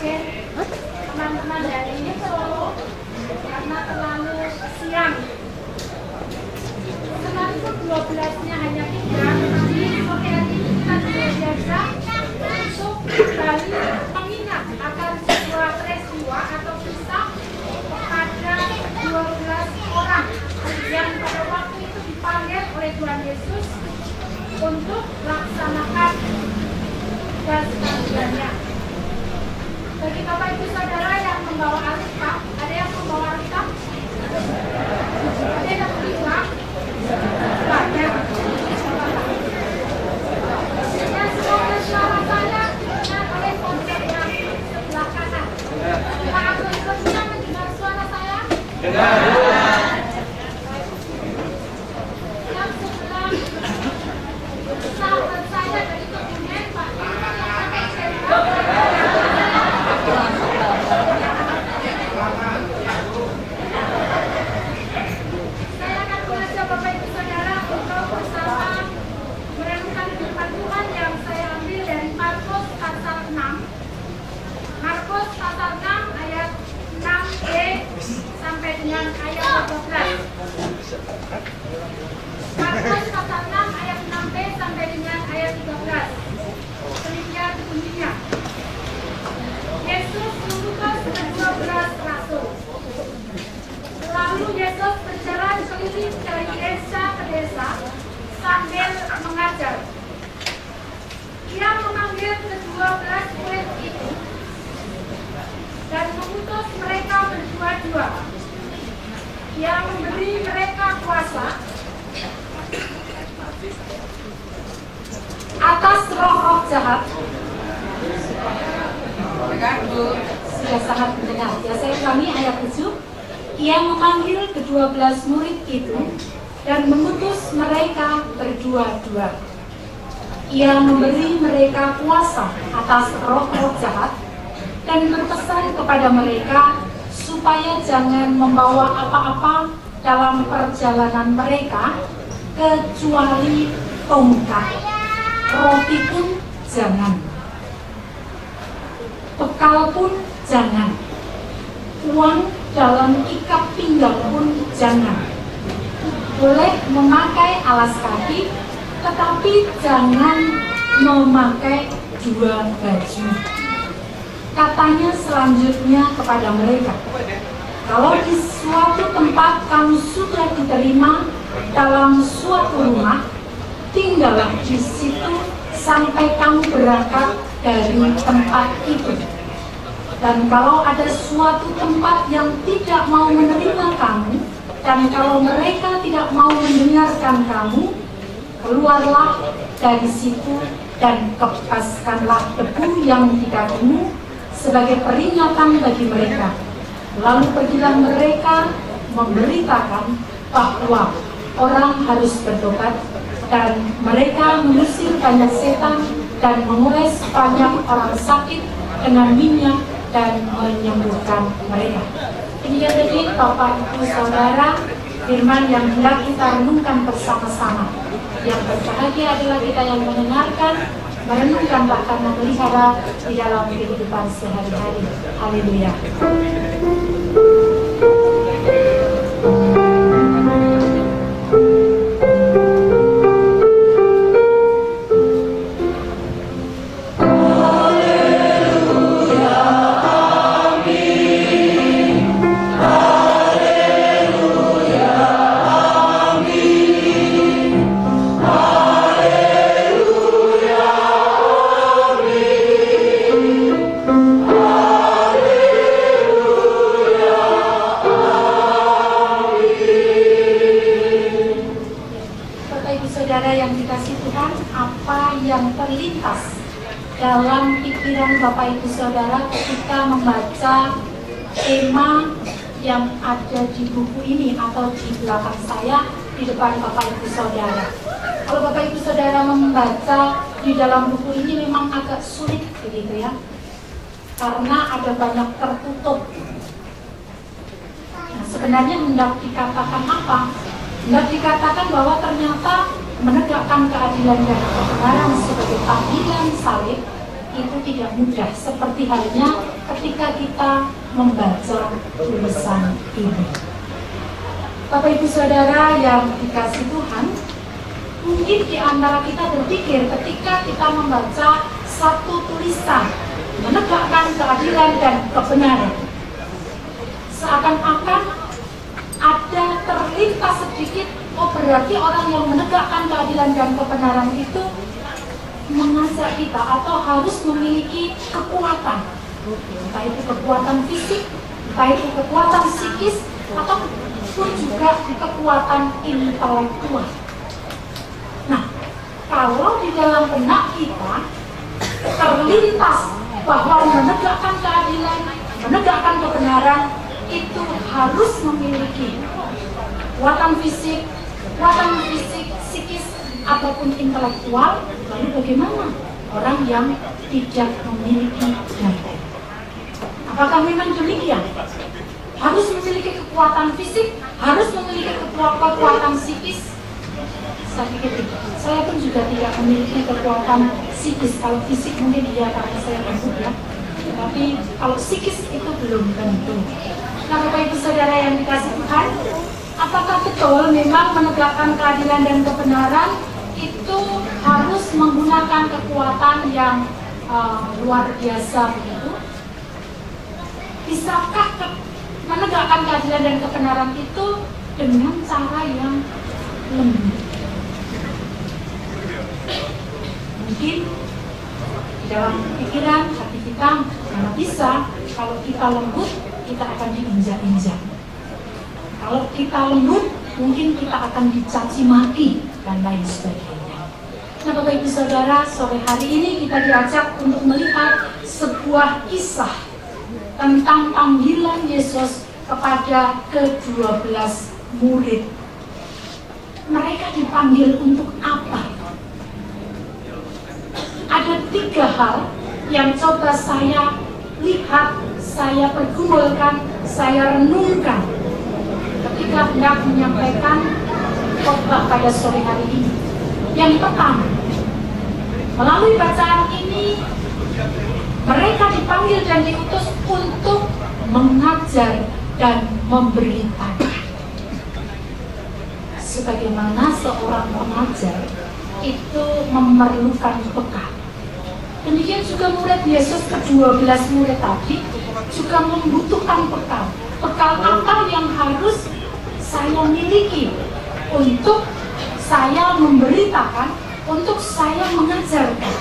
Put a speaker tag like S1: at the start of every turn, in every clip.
S1: mungkin teman-teman dari Solo karena terlalu siang. Selain itu 12-nya hanya 3, tetapi sore hari ini kita biasa untuk kembali mengingat akan sebuah peristiwa atau kisah pada 12 orang yang pada waktu itu dipanggil oleh Tuhan Yesus untuk melaksanakan tugas panggilannya. Bagi Bapak Ibu Saudara yang membawa Alkitab, ada yang membawa Alkitab? Ada yang kedua? Banyak. Dan semoga suara saya didengar oleh ponsel yang sebelah kanan. Pak Agus Kurnia mendengar suara saya? Dengar. Yang sebelah sahabat saya dari Kebumen, Pak saya akan mengajak Bapak Ibu Saudara untuk bersama merenungkan firman Tuhan yang saya ambil dari Markus pasal 6. Markus pasal 6 ayat 6b sampai dengan ayat 12. Markus pasal 6 ayat 6b sampai dengan ayat 13. Demikian bunyinya. Yesus mengutus ke-12 rasul. Lalu Yesus berjalan keliling dari desa ke desa sambil mengajar. Ia memanggil ke-12 murid itu dan mengutus mereka berdua-dua. Ia memberi mereka kuasa atas roh-roh jahat. Sudah sangat mendengar. Ya, saya ulangi ayat 7. Ia memanggil ke-12 murid itu dan mengutus mereka berdua-dua. Ia memberi mereka kuasa atas roh-roh jahat dan berpesan kepada mereka supaya jangan membawa apa-apa dalam perjalanan mereka kecuali tongkat. Roti pun jangan, bekal pun jangan, uang dalam ikat pinggang pun jangan. Boleh memakai alas kaki, tetapi jangan memakai 2 baju. Katanya selanjutnya kepada mereka, kalau di suatu tempat kamu sudah diterima dalam suatu rumah, tinggallah di situ sampai kamu berangkat dari tempat itu. Dan kalau ada suatu tempat yang tidak mau menerima kamu, dan kalau mereka tidak mau mendengarkan kamu, keluarlah dari situ dan kepaskanlah debu yang di kakimu sebagai peringatan bagi mereka. Lalu pergilah mereka memberitakan bahwa orang harus bertobat, dan mereka mengusir banyak setan dan mengoles banyak orang sakit dengan minyak dan menyembuhkan mereka. Demikian tadi Bapak Ibu Saudara firman yang hendak kita renungkan bersama-sama. Yang berbahagia adalah kita yang mendengarkan, merenungkan, bahkan memelihara di dalam kehidupan sehari-hari. Haleluya. Dalam pikiran Bapak Ibu Saudara ketika membaca tema yang ada di buku ini atau di belakang saya, di depan Bapak Ibu Saudara. Kalau Bapak Ibu Saudara membaca di dalam buku ini memang agak sulit begitu ya, karena ada banyak tertutup. Nah, sebenarnya hendak dikatakan apa? Hendak dikatakan bahwa ternyata menegakkan keadilan dan kebenaran sebagai panggilan salib itu tidak mudah, seperti halnya ketika kita membaca tulisan ini. Bapak Ibu Saudara yang dikasih Tuhan, mungkin di antara kita berpikir ketika kita membaca satu tulisan menegakkan keadilan dan kebenaran, seakan-akan ada terlintas sedikit, oh berarti orang yang menegakkan keadilan dan kebenaran itu mengajak kita atau harus memiliki kekuatan, entah itu kekuatan fisik, entah itu kekuatan psikis, ataupun juga kekuatan intelektual. Nah, kalau di dalam benak kita terlintas bahwa menegakkan keadilan, menegakkan kebenaran itu harus memiliki kekuatan fisik, psikis, ataupun intelektual, lalu bagaimana orang yang tidak memiliki daya? Apakah memang demikian? Harus memiliki kekuatan fisik, harus memiliki kekuatan psikis? Saya pikir tidak. Saya pun juga tidak memiliki kekuatan psikis. Kalau fisik mungkin iya karena saya lembut ya. Tapi kalau psikis itu belum tentu. Nah, Bapak Ibu Saudara yang dikasih Tuhan, apakah betul memang menegakkan keadilan dan kebenaran itu harus menggunakan kekuatan yang luar biasa begitu? Bisakah menegakkan keadilan dan kebenaran itu dengan cara yang lembut? Mungkin dalam pikiran hati kita mana bisa, kalau kita lembut kita akan diinjak-injak. Kalau kita lembut mungkin kita akan dicaci maki dan lain sebagainya. Nah, Bapak Ibu Saudara, sore hari ini kita diajak untuk melihat sebuah kisah tentang panggilan Yesus kepada ke-12 murid. Mereka dipanggil untuk apa? Ada 3 hal yang coba saya lihat, saya pergumulkan, saya renungkan ketika hendak menyampaikan khotbah pada sore hari ini. Yang pertama, melalui bacaan ini mereka dipanggil dan diutus untuk mengajar dan memberitakan. Sebagaimana seorang pengajar itu memerlukan bekal, demikian juga murid Yesus ke-12 murid tadi juga membutuhkan bekal. Bekal apa yang harus saya miliki untuk saya memberitakan, untuk saya mengajarkan?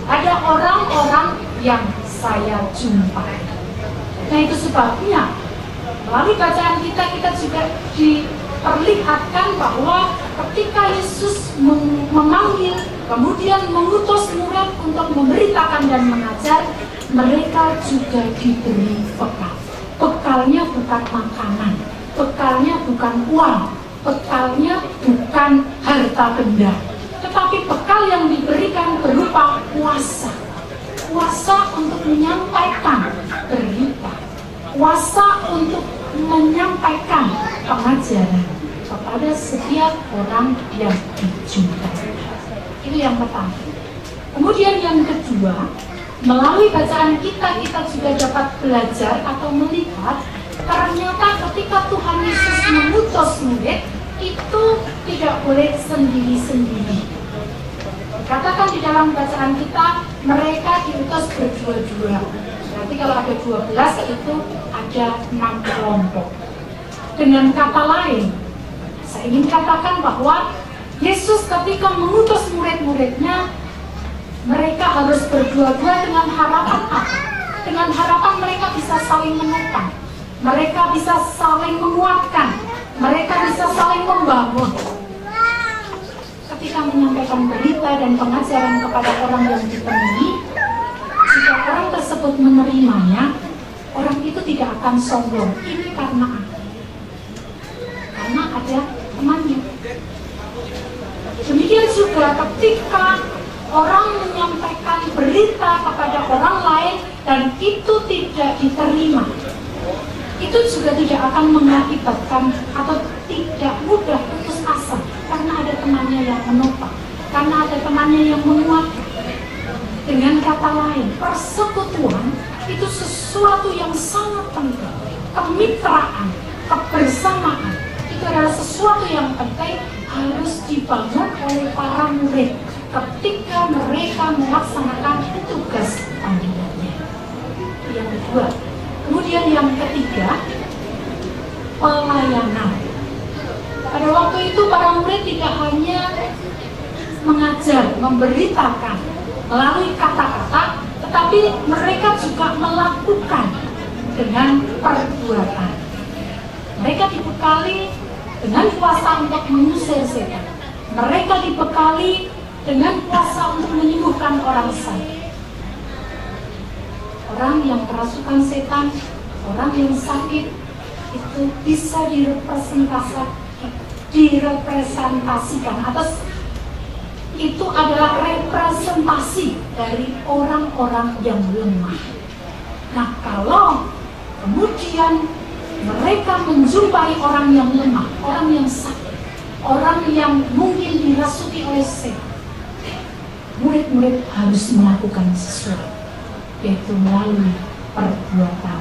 S1: Ada orang-orang yang saya jumpai. Nah, itu sebabnya melalui bacaan kita juga diperlihatkan bahwa ketika Yesus memanggil, kemudian mengutus murid untuk memberitakan dan mengajar, mereka juga diberi bekal. Bekalnya bukan makanan, bekalnya bukan uang, bekalnya bukan harta benda, tetapi bekal yang diberikan berupa kuasa. Kuasa untuk menyampaikan berita, kuasa untuk menyampaikan pengajaran kepada setiap orang yang dijumpai. Itu yang pertama. Kemudian yang kedua, melalui bacaan kita juga dapat belajar atau melihat ternyata ketika Tuhan Yesus mengutus murid itu tidak boleh sendiri-sendiri. Katakan di dalam bacaan kita mereka diutus berdua-dua. Berarti kalau ada 12 itu ada 6 kelompok. Dengan kata lain, saya ingin katakan bahwa Yesus ketika mengutus murid-muridnya, mereka harus berdua-dua dengan harapan apa? Dengan harapan mereka bisa saling menopang, mereka bisa saling menguatkan, mereka bisa saling membangun. Ketika menyampaikan berita dan pengajaran kepada orang yang ditemui, jika orang tersebut menerimanya, orang itu tidak akan sombong. Ini karena apa? Karena ada temannya. Demikian juga ketika orang menyampaikan berita kepada orang lain dan itu tidak diterima, itu juga tidak akan mengakibatkan atau tidak mudah putus asa, karena ada temannya yang menopang, karena ada temannya yang menguatkan. Dengan kata lain, persekutuan itu sesuatu yang sangat penting. Kemitraan, kebersamaan itu adalah sesuatu yang penting, harus dibangun oleh para murid ketika mereka melaksanakan tugas panggilannya. Yang kedua. Kemudian yang ketiga, pelayanan. Pada waktu itu para murid tidak hanya mengajar, memberitakan melalui kata-kata, tetapi mereka juga melakukan dengan perbuatan. Mereka dibekali dengan kuasa untuk mengusir setan. Mereka dibekali dengan kuasa untuk menyembuhkan orang sakit. Orang yang kerasukan setan, orang yang sakit, itu bisa direpresentasikan atas itu adalah representasi dari orang-orang yang lemah. Nah, kalau kemudian mereka menjumpai orang yang lemah, orang yang sakit, orang yang mungkin dirasuki oleh setan, murid-murid harus melakukan sesuatu, yaitu melalui perbuatan